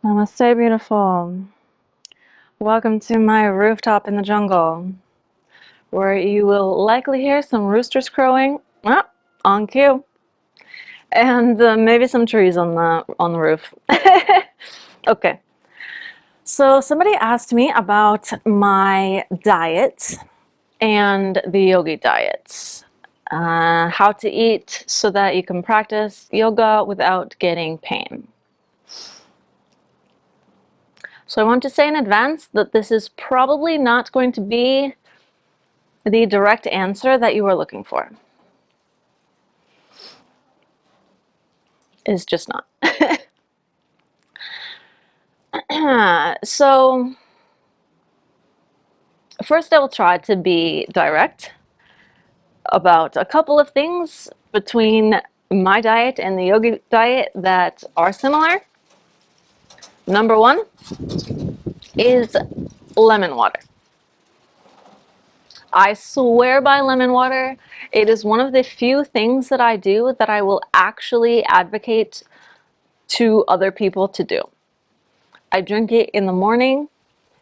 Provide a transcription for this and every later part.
Namaste, beautiful. Welcome to my rooftop in the jungle, where you will likely hear some roosters crowing, on cue, and maybe some trees on the roof. Okay. So somebody asked me about my diet and the yogi diet. How to eat so that you can practice yoga without getting pain. So I want to say in advance that this is probably not going to be the direct answer that you were looking for. Is just not. So first I will try to be direct about a couple of things between my diet and the yogi diet that are similar. Number one is lemon water. I swear by lemon water. It is one of the few things that I do that I will actually advocate to other people to do. I drink it in the morning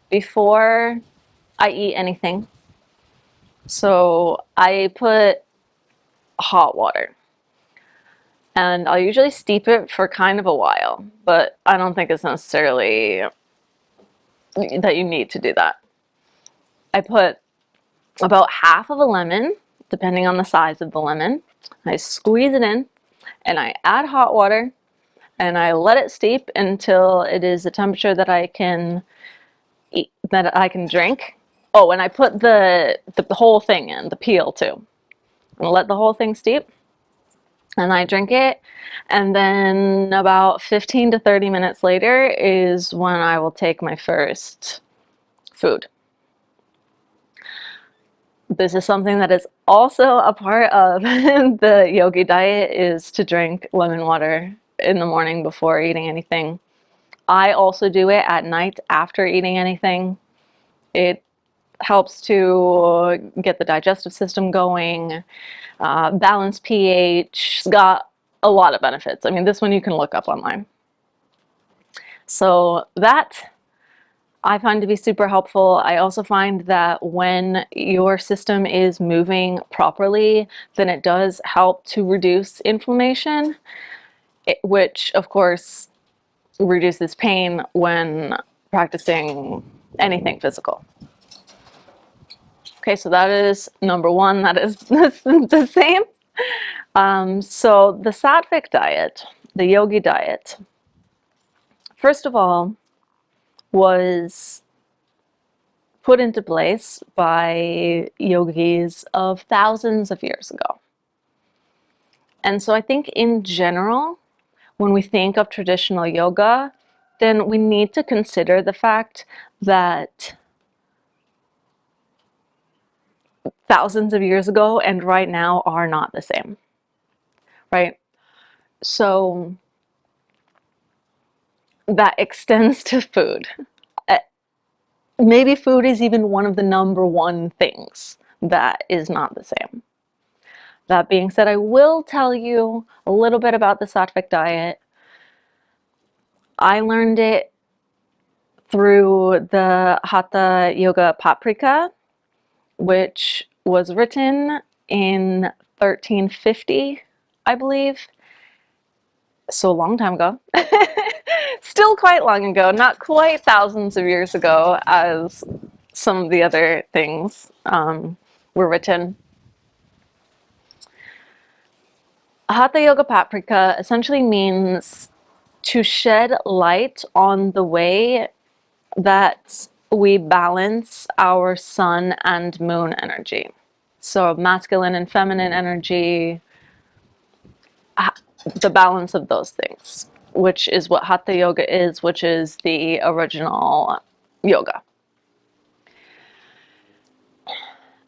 before I eat anything. So I put hot water and I'll usually steep it for kind of a while, but I don't think it's necessarily that you need to do that. I put about half of a lemon, depending on the size of the lemon. I squeeze it in and I add hot water and I let it steep until it is a temperature that I can eat, that I can drink. Oh, and I put the whole thing in, the peel too. And let the whole thing steep. And I drink it. And then about 15 to 30 minutes later is when I will take my first food. This is something that is also a part of the yogi diet, is to drink lemon water in the morning before eating anything. I also do it at night after eating anything. It helps to get the digestive system going, balance pH. It's got a lot of benefits. I mean, this one you can look up online. So that I find to be super helpful. I also find that when your system is moving properly, then it does help to reduce inflammation, which of course reduces pain when practicing anything physical. Okay, so that is number one. That is the same. So the sattvic diet, the yogi diet, first of all, was put into place by yogis of thousands of years ago. And so I think in general, when we think of traditional yoga, then we need to consider the fact that thousands of years ago and right now are not the same, right? So that extends to food. Maybe food is even one of the number one things that is not the same. That being said, I will tell you a little bit about the sattvic diet. I learned it through the Hatha Yoga Paprika, which was written in 1350, I believe. So a long time ago. Still quite long ago, not quite thousands of years ago as some of the other things were written. Hatha Yoga Paprika essentially means to shed light on the way that we balance our sun and moon energy. So masculine and feminine energy, the balance of those things, which is what Hatha Yoga is, which is the original yoga.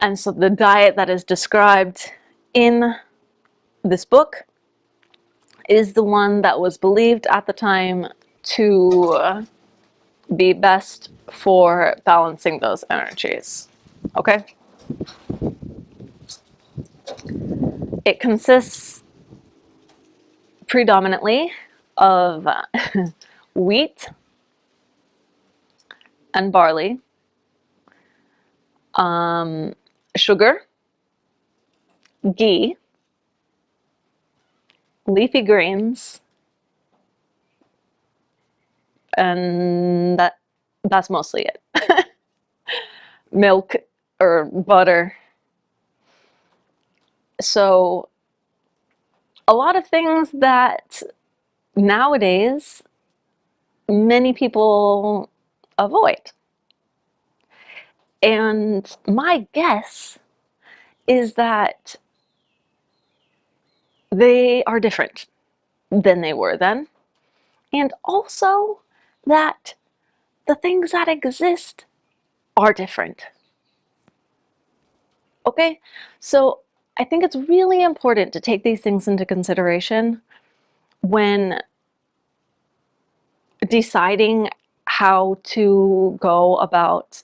And so the diet that is described in this book is the one that was believed at the time to be best for balancing those energies. Okay? It consists predominantly of wheat, and barley, sugar, ghee, leafy greens, and that's mostly it. Milk or butter. So a lot of things that nowadays many people avoid. And my guess is that they are different than they were then. And also that the things that exist are different. Okay? So I think it's really important to take these things into consideration when deciding how to go about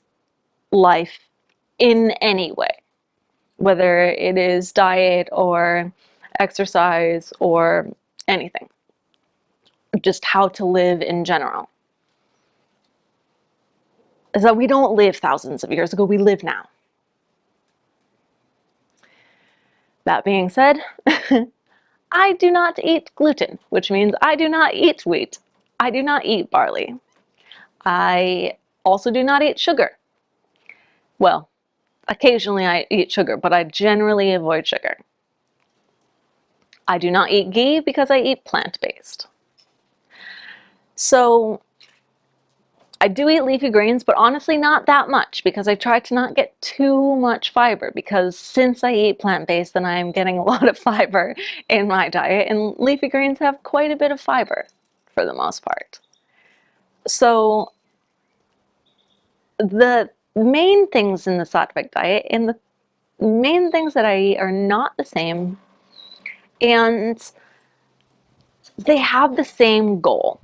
life in any way, whether it is diet or exercise or anything, just how to live in general. Is that we don't live thousands of years ago, we live now. That being said, I do not eat gluten, which means I do not eat wheat. I do not eat barley. I also do not eat sugar. Well, occasionally I eat sugar, but I generally avoid sugar. I do not eat ghee because I eat plant-based. So I do eat leafy greens, but honestly not that much because I try to not get too much fiber, because since I eat plant-based, then I am getting a lot of fiber in my diet, and leafy greens have quite a bit of fiber for the most part. So the main things in the sattvic diet and the main things that I eat are not the same, and they have the same goal.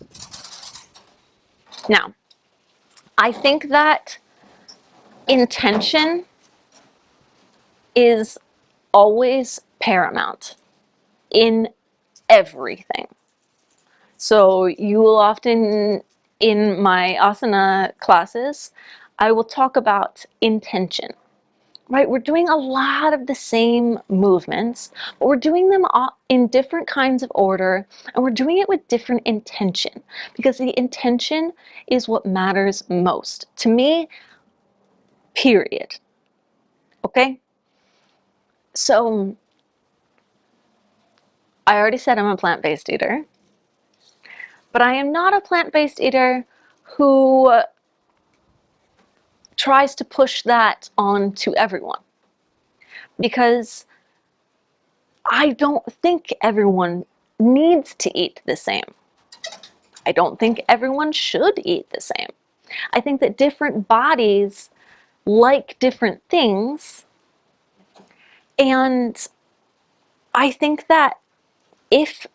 Now, I think that intention is always paramount in everything. So you will often, in my asana classes, I will talk about intention, right? We're doing a lot of the same movements, but we're doing them in different kinds of order, and we're doing it with different intention, because the intention is what matters most to me, period. Okay? So I already said I'm a plant-based eater, but I am not a plant-based eater who tries to push that on to everyone, because I don't think everyone needs to eat the same. I don't think everyone should eat the same. I think that different bodies like different things, and I think that if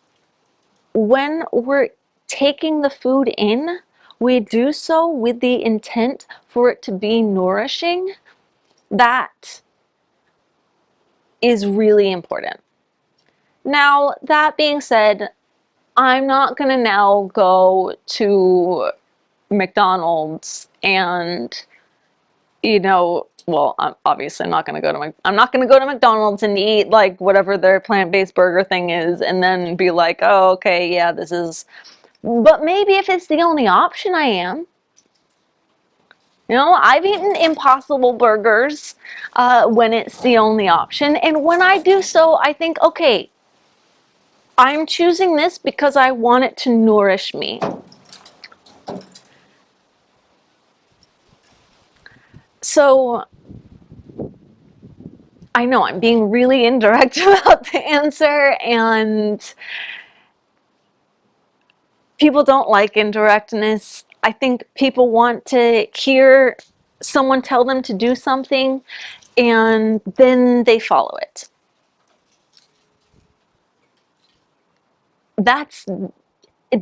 when we're taking the food in, we do so with the intent for it to be nourishing, that is really important. Now, that being said, I'm not gonna now go to McDonald's and, well, I'm obviously not gonna go to I'm not gonna go to McDonald's and eat like whatever their plant-based burger thing is and then be like, oh, okay, yeah, this is, but maybe if it's the only option, I am. I've eaten Impossible Burgers when it's the only option, and when I do so, I think, okay, I'm choosing this because I want it to nourish me. So I know I'm being really indirect about the answer, and people don't like indirectness. I think people want to hear someone tell them to do something, and then they follow it.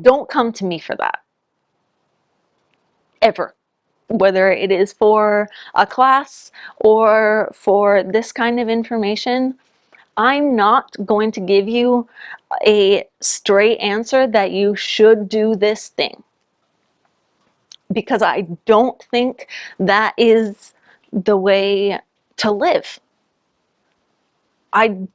Don't come to me for that. Ever. Whether it is for a class or for this kind of information, I'm not going to give you a straight answer that you should do this thing. because I don't think that is the way to live. I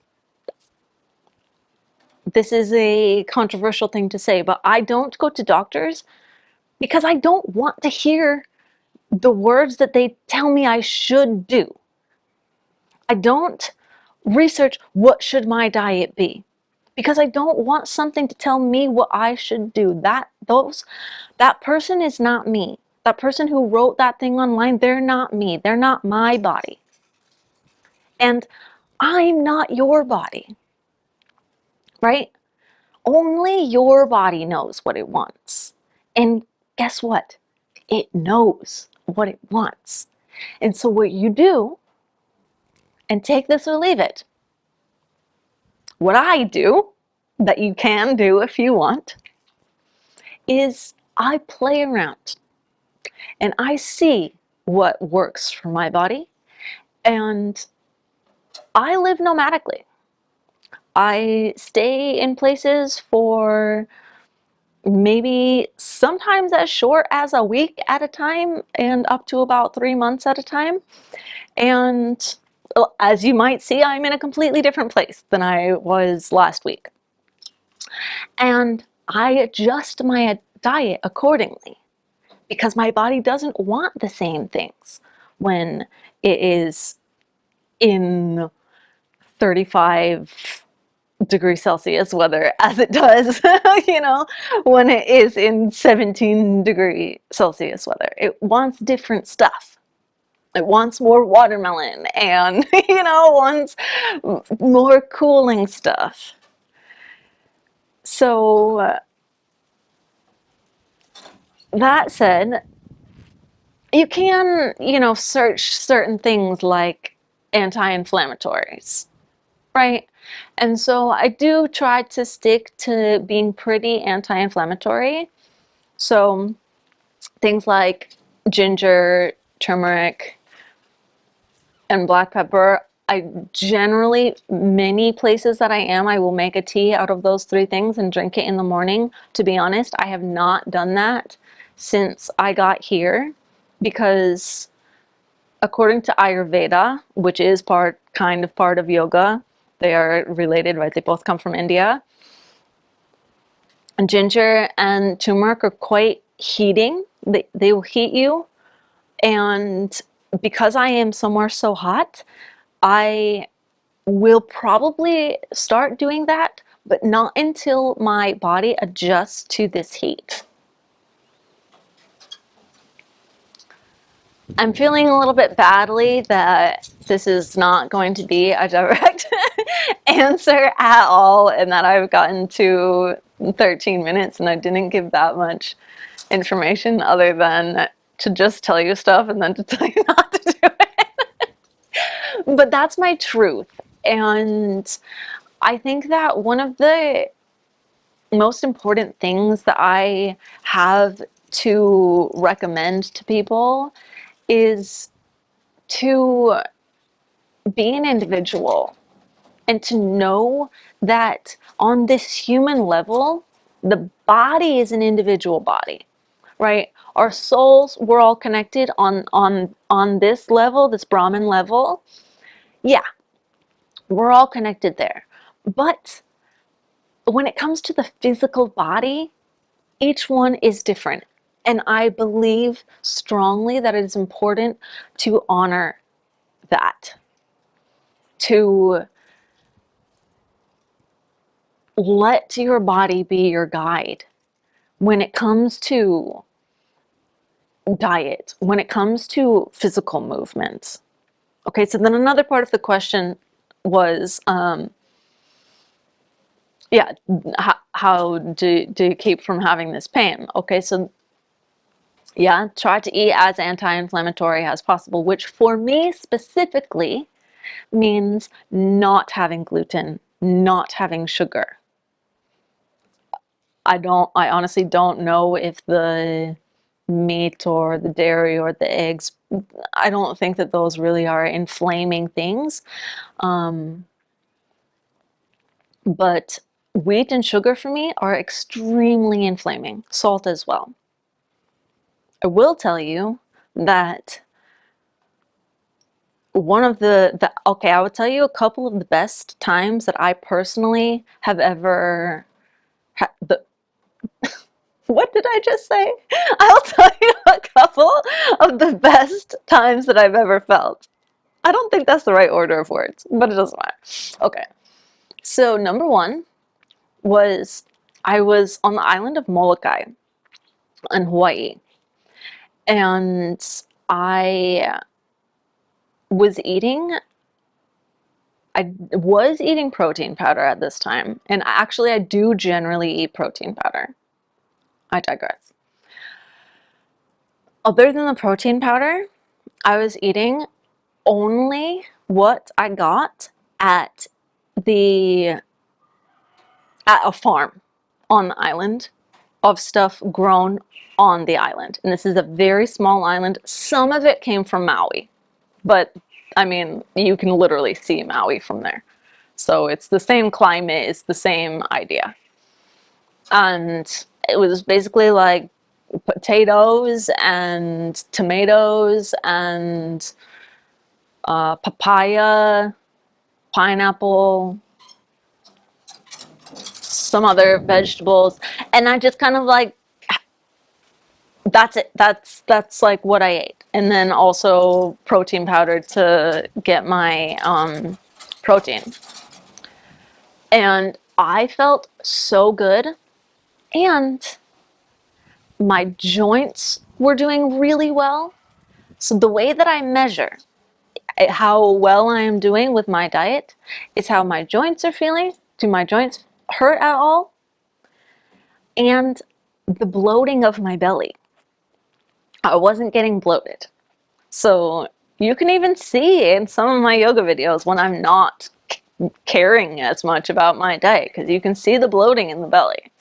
This is a controversial thing to say, but I don't go to doctors because I don't want to hear the words that they tell me I should do. I don't research what should my diet be because I don't want something to tell me what I should do. That person is not me. That person who wrote that thing online, they're not me. They're not my body. And I'm not your body, right? Only your body knows what it wants. And guess what? It knows what it wants. And so what you do, and take this or leave it, what I do, that you can do if you want, is I play around and I see what works for my body, and I live nomadically. I stay in places for maybe sometimes as short as a week at a time and up to about 3 months at a time. And as you might see, I'm in a completely different place than I was last week. And I adjust my diet accordingly because my body doesn't want the same things when it is in 35 degrees Celsius weather as it does, when it is in 17-degree Celsius weather. It wants different stuff. It wants more watermelon and, wants more cooling stuff. So, that said, you can, search certain things like anti-inflammatories, right? And so I do try to stick to being pretty anti-inflammatory. So things like ginger, turmeric, and black pepper, many places that I will make a tea out of those three things and drink it in the morning. To be honest, I have not done that since I got here because according to Ayurveda, which is kind of part of yoga, they are related, right? They both come from India. And ginger and turmeric are quite heating. They will heat you. And because I am somewhere so hot, I will probably start doing that, but not until my body adjusts to this heat. I'm feeling a little bit badly that this is not going to be a direct answer at all, and that I've gotten to 13 minutes and I didn't give that much information other than to just tell you stuff and then to tell you not to do it. But that's my truth. And I think that one of the most important things that I have to recommend to people is to be an individual and to know that on this human level, the body is an individual body, right? Our souls, we're all connected on this level, this Brahman level. Yeah, we're all connected there. But when it comes to the physical body, each one is different. And I believe strongly that it is important to honor that, to let your body be your guide when it comes to diet, when it comes to physical movements. Okay, so then another part of the question was, yeah, how do you keep from having this pain? Okay, so yeah, try to eat as anti-inflammatory as possible, which for me specifically means not having gluten, not having sugar. I honestly don't know if the meat or the dairy or the eggs, I don't think that those really are inflaming things. But wheat and sugar for me are extremely inflaming. Salt as well. I will tell you that one of okay, I would tell you a couple of the best times that I personally have ever what did I just say? I'll tell you a couple of the best times that I've ever felt. I don't think that's the right order of words, but it doesn't matter. Okay. So number one was I was on the island of Molokai in Hawaii, and I was eating I was eating protein powder at this time, and actually I do generally eat protein powder. I digress. Other than the protein powder, I was eating only what I got at the at a farm on the island of stuff grown on the island. And this is a very small island. Some of it came from Maui, but I mean, you can literally see Maui from there. So it's the same climate, it's the same idea. And it was basically like potatoes and tomatoes and papaya, pineapple, some other vegetables, and I just kind of like, that's it. That's like what I ate, and then also protein powder to get my protein. And I felt so good, and my joints were doing really well. So the way that I measure how well I am doing with my diet is how my joints are feeling. Do my joints hurt at all? And the bloating of my belly. I wasn't getting bloated. So you can even see in some of my yoga videos when I'm not caring as much about my diet, because you can see the bloating in the belly.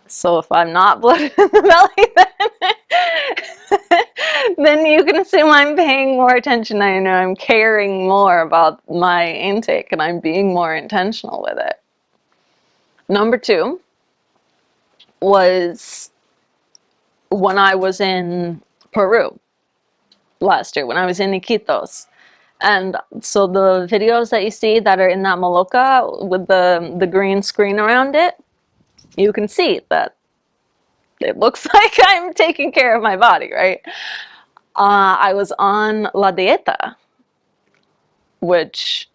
So if I'm not bloated in the belly, then you can assume I'm paying more attention. I know I'm caring more about my intake and I'm being more intentional with it. Number two was when I was in Peru last year, when I was in Iquitos. And so the videos that you see that are in that Maloka with the green screen around it, you can see that it looks like I'm taking care of my body, right? I was on La Dieta, which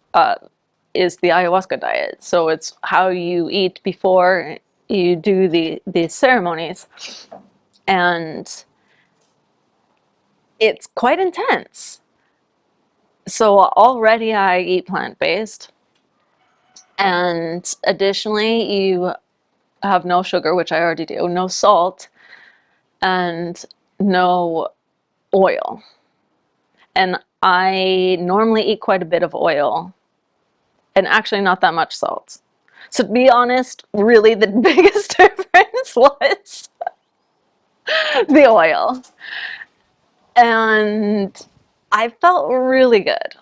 is the ayahuasca diet. So it's how you eat before you do the ceremonies. And it's quite intense. So already I eat plant-based. And additionally, you have no sugar, which I already do, no salt, and no oil. And I normally eat quite a bit of oil, and actually not that much salt. So to be honest, really the biggest difference was the oil. And I felt really good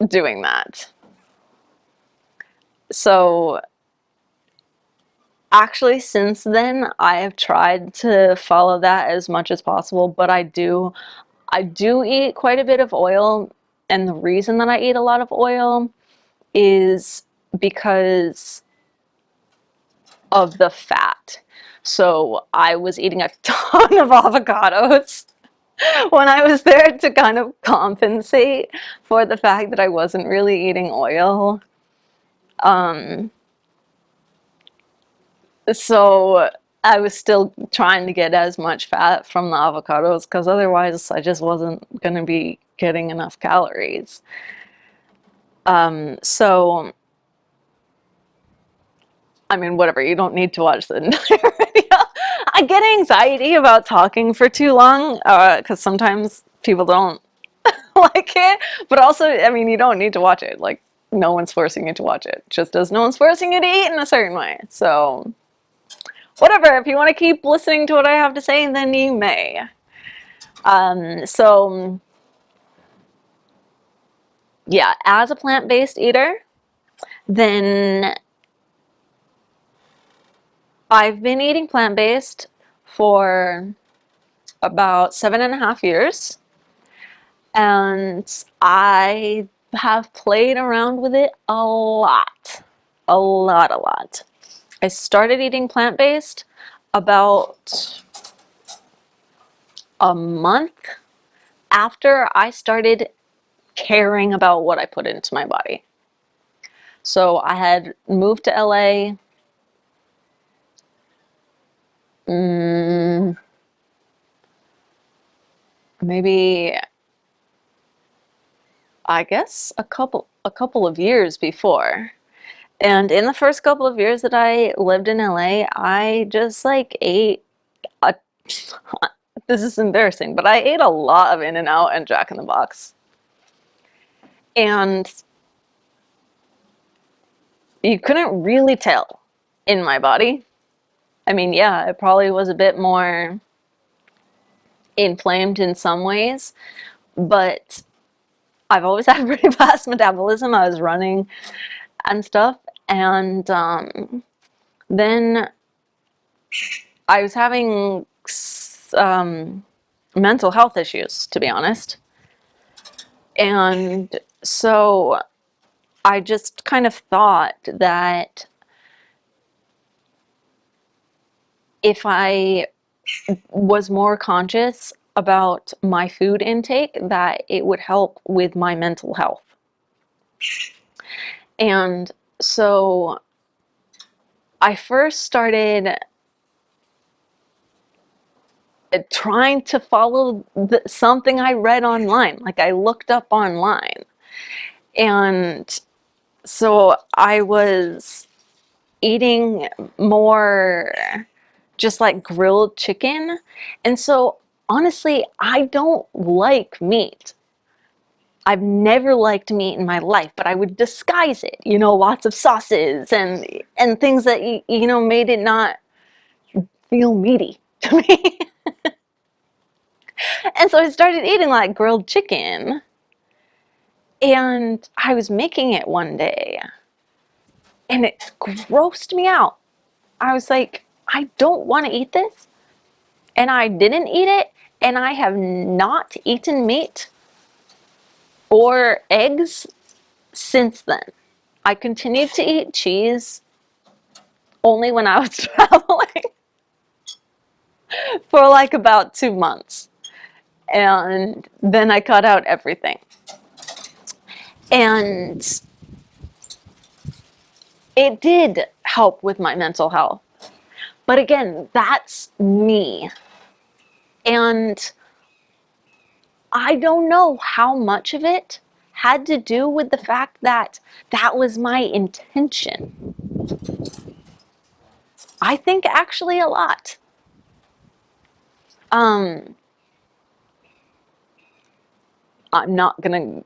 doing that. So actually, since then, I have tried to follow that as much as possible, but I do eat quite a bit of oil, and the reason that I eat a lot of oil is because of the fat. So I was eating a ton of avocados when I was there to kind of compensate for the fact that I wasn't really eating oil. So I was still trying to get as much fat from the avocados, because otherwise I just wasn't going to be getting enough calories. So, I mean, whatever, you don't need to watch the entire video. I get anxiety about talking for too long, because sometimes people don't like it, but also, I mean, you don't need to watch it. Like, no one's forcing you to watch it, just as no one's forcing you to eat in a certain way. So, whatever, if you want to keep listening to what I have to say, then you may. So, yeah, as a plant-based eater, then I've been eating plant-based for about 7.5 years, and I have played around with it a lot. A lot, a lot. I started eating plant-based about a month after I started caring about what I put into my body. So I had moved to LA, maybe, I guess, a couple of years before. And in the first couple of years that I lived in LA, I just like ate a this is embarrassing, but I ate a lot of In-N-Out and Jack in the Box. And you couldn't really tell in my body. I mean, yeah, it probably was a bit more inflamed in some ways, but I've always had pretty fast metabolism. I was running and stuff, and then I was having mental health issues, to be honest. And so I just kind of thought that if I was more conscious about my food intake, that it would help with my mental health. And so I first started trying to follow something I read online, like I looked up online. And so I was eating more just like grilled chicken. And so honestly, I don't like meat. I've never liked meat in my life, but I would disguise it, lots of sauces and things that made it not feel meaty to me. And so I started eating like grilled chicken, and I was making it one day and it grossed me out. I was like, I don't want to eat this. And I didn't eat it, and I have not eaten meat or eggs since then. I continued to eat cheese only when I was traveling for like about 2 months. And then I cut out everything. And it did help with my mental health. But again, that's me. And I don't know how much of it had to do with the fact that that was my intention. I think actually a lot. Um, I'm not gonna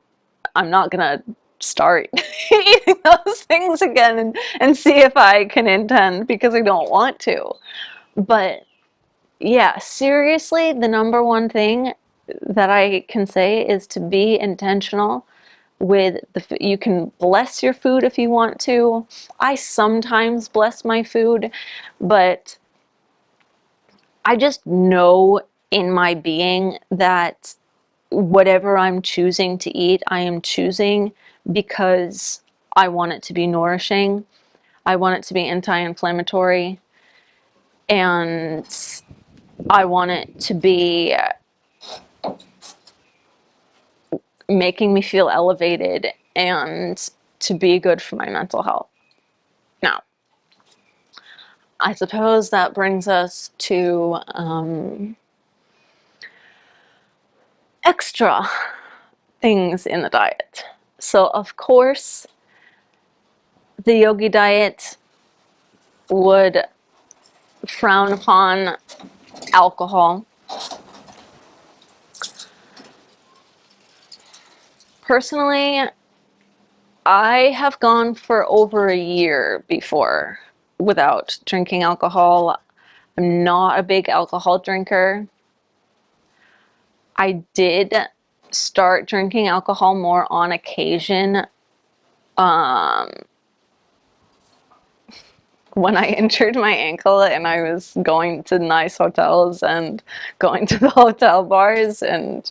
I'm not gonna start eating those things again and see if I can intend, because I don't want to. But yeah, seriously, the number one thing that I can say is to be intentional with you can bless your food if you want to. I sometimes bless my food, but I just know in my being that whatever I'm choosing to eat, I am choosing because I want it to be nourishing. I want it to be anti-inflammatory, and I want it to be making me feel elevated and to be good for my mental health. Now, I suppose that brings us to extra things in the diet. So, of course, the yogi diet would frown upon alcohol. Personally, I have gone for over a year before without drinking alcohol. I'm not a big alcohol drinker. I did start drinking alcohol more on occasion when I injured my ankle and I was going to nice hotels and going to the hotel bars and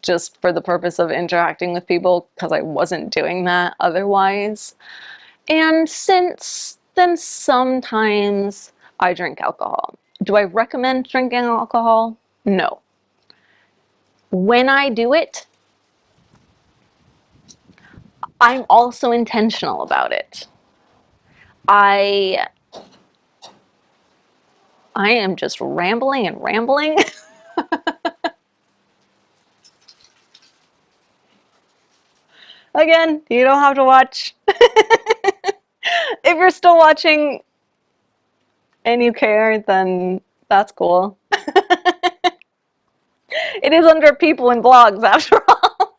just for the purpose of interacting with people because I wasn't doing that otherwise. And since then, sometimes I drink alcohol. Do I recommend drinking alcohol? No. When I do it, I'm also intentional about it. I am just rambling and rambling. Again, you don't have to watch. If you're still watching and you care, then that's cool. It is under people and blogs after all.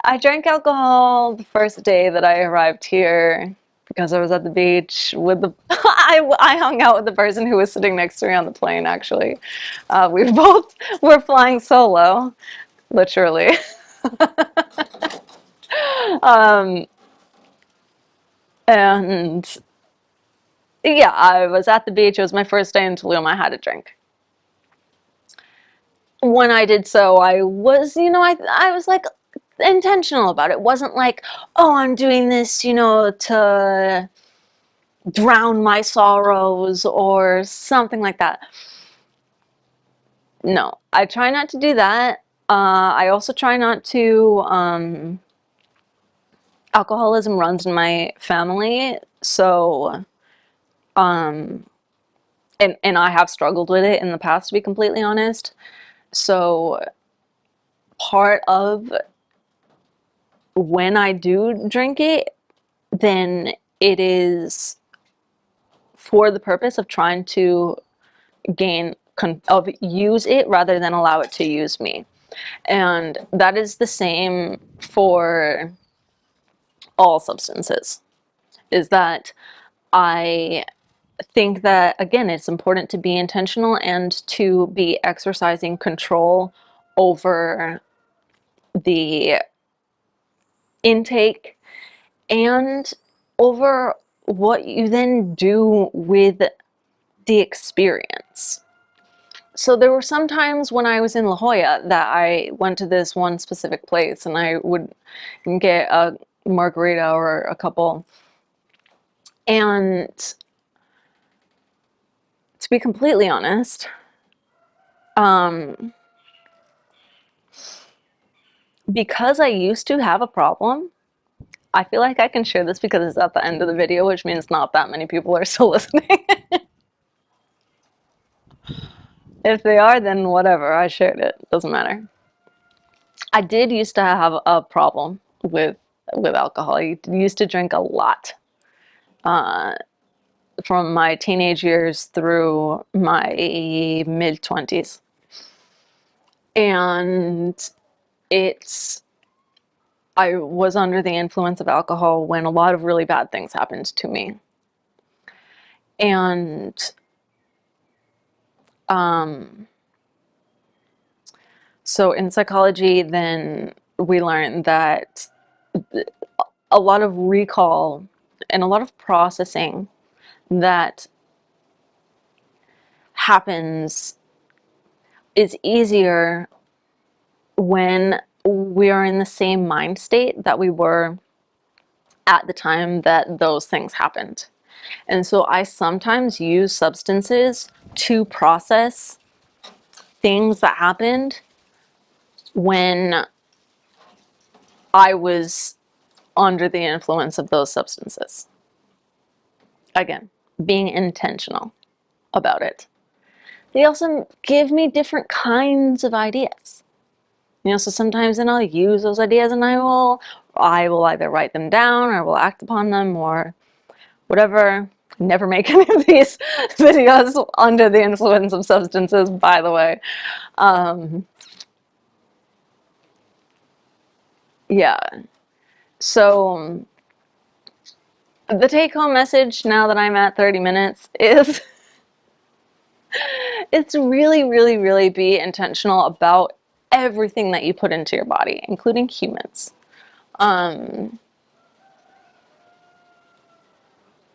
I drank alcohol the first day that I arrived here because I was at the beach with the I hung out with the person who was sitting next to me on the plane, actually. We both were flying solo, literally. um, and yeah, I was at the beach. It was my first day in Tulum. I had a drink. When I did so, I was, I was like intentional about it. It wasn't like, oh, I'm doing this, to drown my sorrows or something like that. No, I try not to do that. I also try not to, alcoholism runs in my family, so, and I have struggled with it in the past, to be completely honest. So part of when I do drink it, then it is for the purpose of trying to use it rather than allow it to use me. And that is the same for all substances, is that I think that, again, it's important to be intentional and to be exercising control over the intake and over what you then do with the experience. So there were some times when I was in La Jolla that I went to this one specific place and I would get a margarita or a couple. And to be completely honest, because I used to have a problem, I feel like I can share this because it's at the end of the video, which means not that many people are still listening. If they are, then whatever, I shared it, doesn't matter. I did used to have a problem with alcohol. I used to drink a lot from my teenage years through my mid-20s. And I was under the influence of alcohol when a lot of really bad things happened to me. And so in psychology, then we learned that a lot of recall and a lot of processing that happens is easier when we are in the same mind state that we were at the time that those things happened. And so I sometimes use substances to process things that happened when I was under the influence of those substances. Again, being intentional about it. They also give me different kinds of ideas. So sometimes then I'll use those ideas and I will either write them down or I will act upon them or whatever. Never make any of these videos under the influence of substances, by the way. Yeah. So the take-home message now that I'm at 30 minutes is it's really, really, really be intentional about everything that you put into your body, including humans. Um,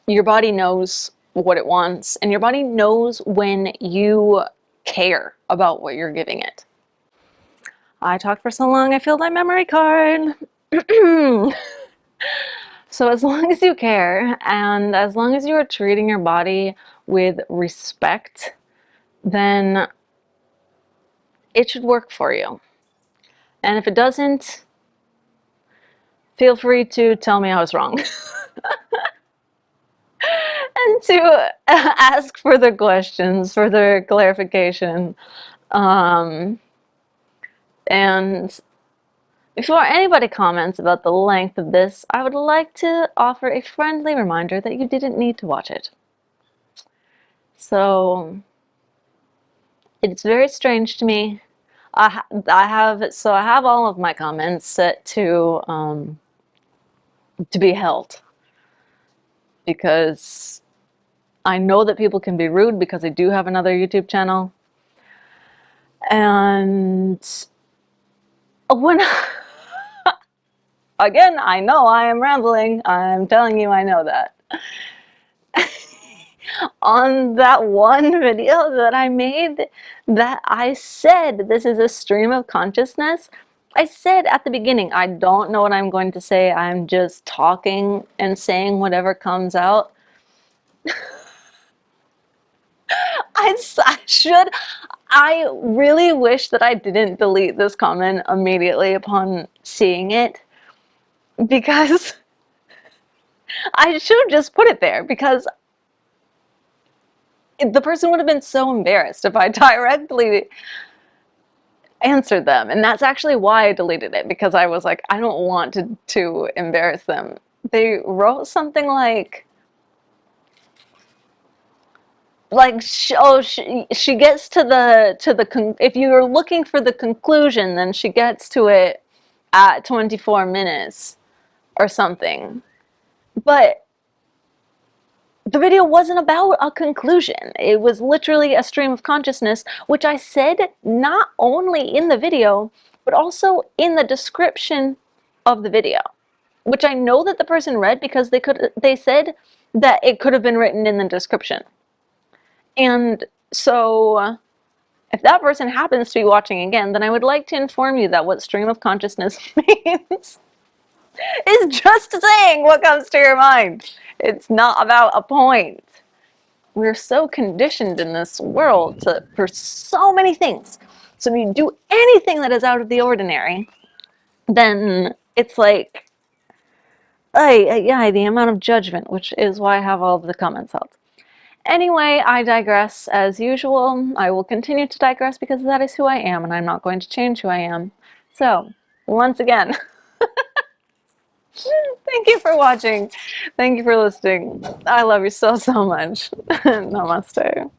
your body knows what it wants, and your body knows when you care about what you're giving it. I talked for so long, I filled my memory card. So as long as you care, and as long as you are treating your body with respect, then it should work for you. And if it doesn't, feel free to tell me I was wrong. And to ask further questions, further clarification. Um, and before anybody comments about the length of this, I would like to offer a friendly reminder that you didn't need to watch it. So it's very strange to me. I have all of my comments set to be held, because I know that people can be rude, because I do have another YouTube channel. And when again, I know I am rambling. I'm telling you, I know that. On that one video that I made, that I said this is a stream of consciousness, I said at the beginning, I don't know what I'm going to say. I'm just talking and saying whatever comes out. I really wish that I didn't delete this comment immediately upon seeing it, because I should have just put it there, because the person would have been so embarrassed if I directly answered them. And that's actually why I deleted it, because I was like, I don't want to embarrass them. They wrote something like she gets to the if you're looking for the conclusion, then she gets to it at 24 minutes or something. But the video wasn't about a conclusion. It was literally a stream of consciousness, which I said not only in the video, but also in the description of the video, which I know that the person read, because they said that it could have been written in the description. And so if that person happens to be watching again, then I would like to inform you that what stream of consciousness means is just saying what comes to your mind. It's not about a point. We're so conditioned in this world for so many things. So when you do anything that is out of the ordinary, then it's like, yeah, the amount of judgment, which is why I have all of the comments held. Anyway, I digress as usual. I will continue to digress, because that is who I am, and I'm not going to change who I am. So, once again, thank you for watching. Thank you for listening. I love you so, so much. Namaste.